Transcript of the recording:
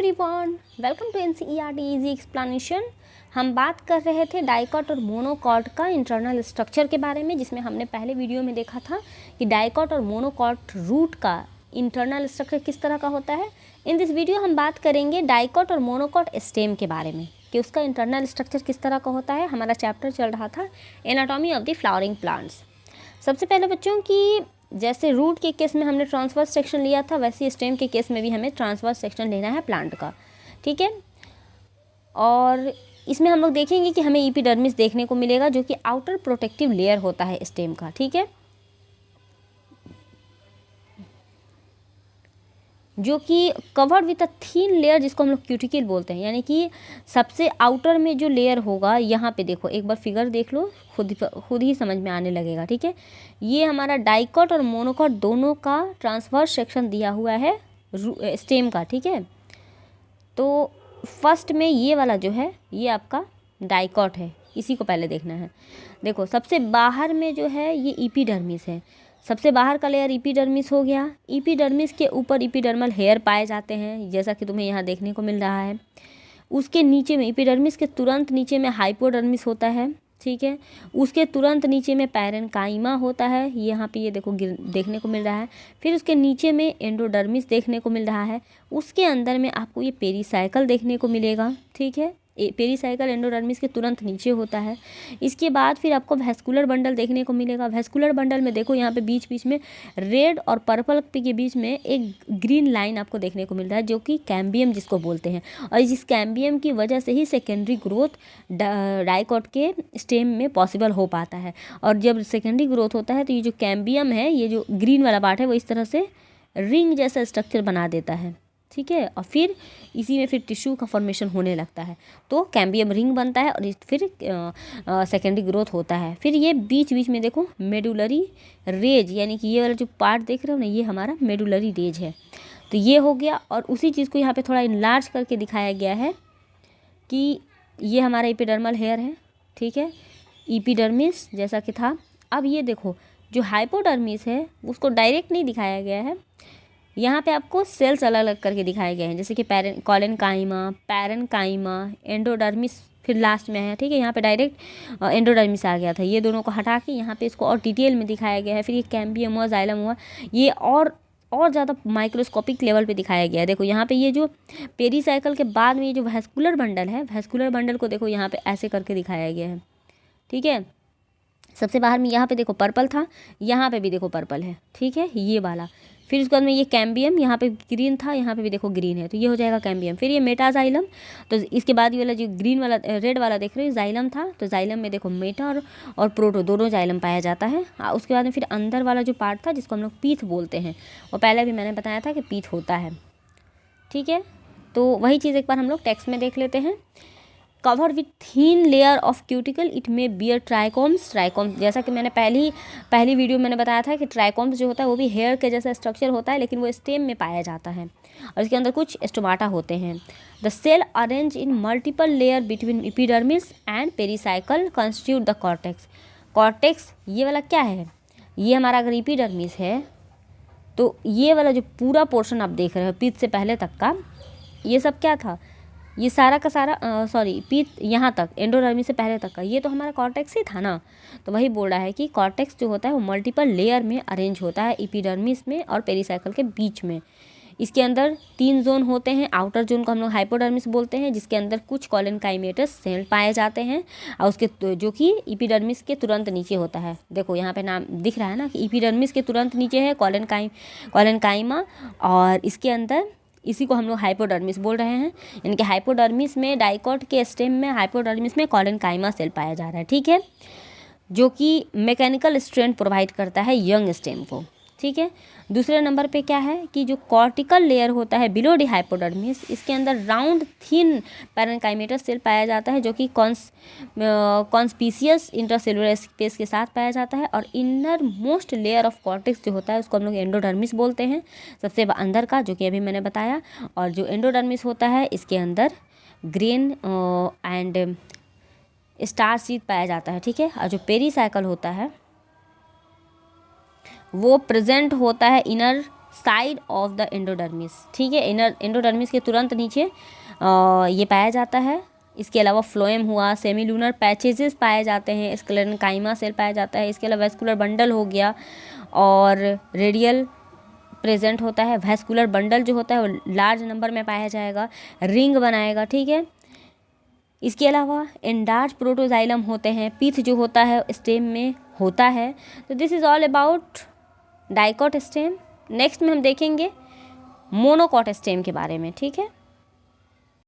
Everyone, welcome to NCERT easy explanation. हम बात कर रहे थे डाइकॉट और मोनोकॉट का इंटरनल स्ट्रक्चर के बारे में, जिसमें हमने पहले वीडियो में देखा था कि डाइकॉट और मोनोकॉट रूट का इंटरनल स्ट्रक्चर किस तरह का होता है। इन दिस वीडियो हम बात करेंगे डाइकॉट और मोनोकॉट स्टेम के बारे में कि उसका इंटरनल स्ट्रक्चर किस तरह का होता है। हमारा चैप्टर चल रहा था anatomy of the flowering plants. सबसे पहले बच्चों की जैसे रूट के केस में हमने ट्रांसवर्स सेक्शन लिया था, वैसे स्टेम के केस में भी हमें ट्रांसवर्स सेक्शन लेना है प्लांट का, ठीक है। और इसमें हम लोग देखेंगे कि हमें एपिडर्मिस देखने को मिलेगा, जो कि आउटर प्रोटेक्टिव लेयर होता है स्टेम का, ठीक है, जो कि covered with a thin layer, जिसको हम लोग क्यूटिकल बोलते हैं। यानी कि सबसे आउटर में जो लेयर होगा, यहाँ पे देखो, एक बार फिगर देख लो, खुद ही समझ में आने लगेगा, ठीक है। ये हमारा डाइकॉट और मोनोकॉट दोनों का ट्रांसवर्स सेक्शन दिया हुआ है स्टेम का, ठीक है। तो फर्स्ट में ये वाला जो है ये आपका डाइकॉट है, इसी को पहले देखना है। देखो सबसे बाहर में जो है ये एपिडर्मिस है, सबसे बाहर का लेयर एपिडर्मिस हो गया। एपिडर्मिस के ऊपर एपिडर्मल हेयर पाए जाते हैं, जैसा कि तुम्हें यहाँ देखने को मिल रहा है। उसके नीचे में एपिडर्मिस के तुरंत नीचे में हाइपोडर्मिस होता है, ठीक है। उसके तुरंत नीचे में पैरेन्काइमा होता है, यहाँ पे ये देखो देखने को मिल रहा है। फिर उसके नीचे में एंडोडर्मिस देखने को मिल रहा है। उसके अंदर में आपको ये पेरीसाइकल देखने को मिलेगा, ठीक है। पेरीसाइकल एंडोडर्मिस के तुरंत नीचे होता है। इसके बाद फिर आपको वेस्कुलर बंडल देखने को मिलेगा। वेस्कुलर बंडल में देखो यहाँ पे बीच बीच में रेड और पर्पल के बीच में एक ग्रीन लाइन आपको देखने को मिल रहा है, जो कि कैम्बियम जिसको बोलते हैं। और इस कैम्बियम की वजह से ही सेकेंडरी ग्रोथ डाइकॉट के स्टेम में पॉसिबल हो पाता है। और जब सेकेंडरी ग्रोथ होता है तो ये जो कैम्बियम है, ये जो ग्रीन वाला पार्ट है, वो इस तरह से रिंग जैसा स्ट्रक्चर बना देता है, ठीक है। और फिर इसी में फिर टिश्यू का फॉर्मेशन होने लगता है, तो कैम्बियम रिंग बनता है और फिर सेकेंडरी ग्रोथ होता है। फिर ये बीच बीच में देखो मेडुलरी रेज, यानी कि ये वाला जो पार्ट देख रहे हो ना, ये हमारा मेडुलरी रेज है। तो ये हो गया। और उसी चीज़ को यहाँ पे थोड़ा इनलार्ज करके दिखाया गया है कि ये हमारा एपिडर्मल हेयर है, ठीक है, एपिडर्मिस जैसा कि था। अब ये देखो जो हाइपोडर्मिस है उसको डायरेक्ट नहीं दिखाया गया है, यहाँ पे आपको सेल्स अलग अलग करके दिखाए गए हैं, जैसे कि कोलेनकाइमा, पैरेन्काइमा, एंडोडर्मिस फिर लास्ट में है, ठीक है। यहाँ पे डायरेक्ट एंडोडर्मिस आ गया था, ये दोनों को हटा के यहाँ पे इसको और डिटेल में दिखाया गया है। फिर ये कैम्बियम हुआ, जाइलम हुआ, ये और ज़्यादा माइक्रोस्कोपिक लेवल पे दिखाया गया है। देखो यहाँ पे ये जो पेरीसाइकल के बाद में ये जो वेस्कुलर बंडल है, वेस्कुलर बंडल को देखो यहाँ पे ऐसे करके दिखाया गया है, ठीक है। सबसे बाहर में यहाँ पे देखो पर्पल था, यहाँ पे भी देखो पर्पल है, ठीक है, ये वाला। फिर उसके बाद में ये कैम्बियम, यहाँ पे ग्रीन था, यहाँ पे भी देखो ग्रीन है, तो ये हो जाएगा कैम्बियम। फिर ये मेटाजाइलम, तो इसके बाद ये वाला जो ग्रीन वाला रेड वाला देख रहे हो जाइलम था, तो जाइलम में देखो मेटा और प्रोटो दोनों जाइलम पाया जाता है। उसके बाद में फिर अंदर वाला जो पार्ट था जिसको हम लोग पीथ बोलते हैं, और पहले भी मैंने बताया था कि पीथ होता है, ठीक है। तो वही चीज़ एक बार हम लोग टेक्स्ट में देख लेते हैं। Cover with thin layer of cuticle it may bear trichomes. Trichomes जैसा कि मैंने पहली वीडियो मैंने बताया था कि ट्राइकोम्स जो होता है वो भी हेयर के जैसा स्ट्रक्चर होता है, लेकिन वो स्टेम में पाया जाता है और इसके अंदर कुछ स्टोमाटा होते हैं। The cell arrange in multiple layer between epidermis and pericycle constitute the cortex. Cortex ये वाला क्या है, ये हमारा अगर एपिडर्मिस है तो ये वाला जो पूरा पोर्शन आप देख रहे हो पीठ से पहले तक का, ये सब क्या था, ये सारा का सारा पीठ यहाँ तक एंडोडर्मिस से पहले तक का, ये तो हमारा कॉर्टेक्स ही था ना। तो वही बोल रहा है कि कॉर्टेक्स जो होता है वो मल्टीपल लेयर में अरेंज होता है एपिडर्मिस में और पेरीसाइकल के बीच में। इसके अंदर 3 जोन होते हैं। आउटर जोन को हम लोग हाइपोडर्मिस बोलते हैं, जिसके अंदर कुछ कोलेनकाइमेटस सेल पाए जाते हैं, और उसके जो कि एपिडर्मिस के तुरंत नीचे होता है। देखो यहाँ पे नाम दिख रहा है ना कि एपिडर्मिस के तुरंत नीचे है कोलेनकाइमा, और इसके अंदर इसी को हम लोग हाइपोडर्मिस बोल रहे हैं। यानी कि हाइपोडर्मिस में डाइकॉट के स्टेम में हाइपोडर्मिस में कोलेनकाइमा सेल पाया जा रहा है, ठीक है, जो कि मैकेनिकल स्ट्रेंथ प्रोवाइड करता है यंग स्टेम को, ठीक है। दूसरे नंबर पे क्या है कि जो कॉर्टिकल लेयर होता है बिलो डी हाइपोडर्मिस, इसके अंदर राउंड थिन पैरेन्काइमेटस सेल पाया जाता है, जो कि कॉन्स्पीशियस इंटरसेलुलर स्पेस के साथ पाया जाता है। और inner most layer of cortex जो होता है उसको हम लोग एंडोडर्मिस बोलते हैं, सबसे अंदर का, जो कि अभी मैंने बताया। और जो एंडोडर्मिस होता है इसके अंदर ग्रेन एंड स्टार शीथ पाया जाता है, ठीक है। और जो पेरीसाइकल होता है वो प्रेजेंट होता है inner side of the endodermis, ठीक है, इनर एंडोडर्मिस के तुरंत नीचे ये पाया जाता है। इसके अलावा फ्लोएम हुआ, सेमीलूनर पैचेजेस पाए जाते हैं, स्क्लेरेनकाइमा सेल पाया जाता है। इसके अलावा वेस्कुलर बंडल हो गया और रेडियल प्रेजेंट होता है। वेस्कुलर बंडल जो होता है वो लार्ज नंबर में पाया जाएगा, रिंग बनाएगा, ठीक है। इसके अलावा एंडार्च प्रोटोजाइलम होते हैं, पीथ जो होता है स्टेम में होता है। तो this is all about dicot stem. Next में हम देखेंगे मोनोकॉट स्टेम के बारे में, ठीक है।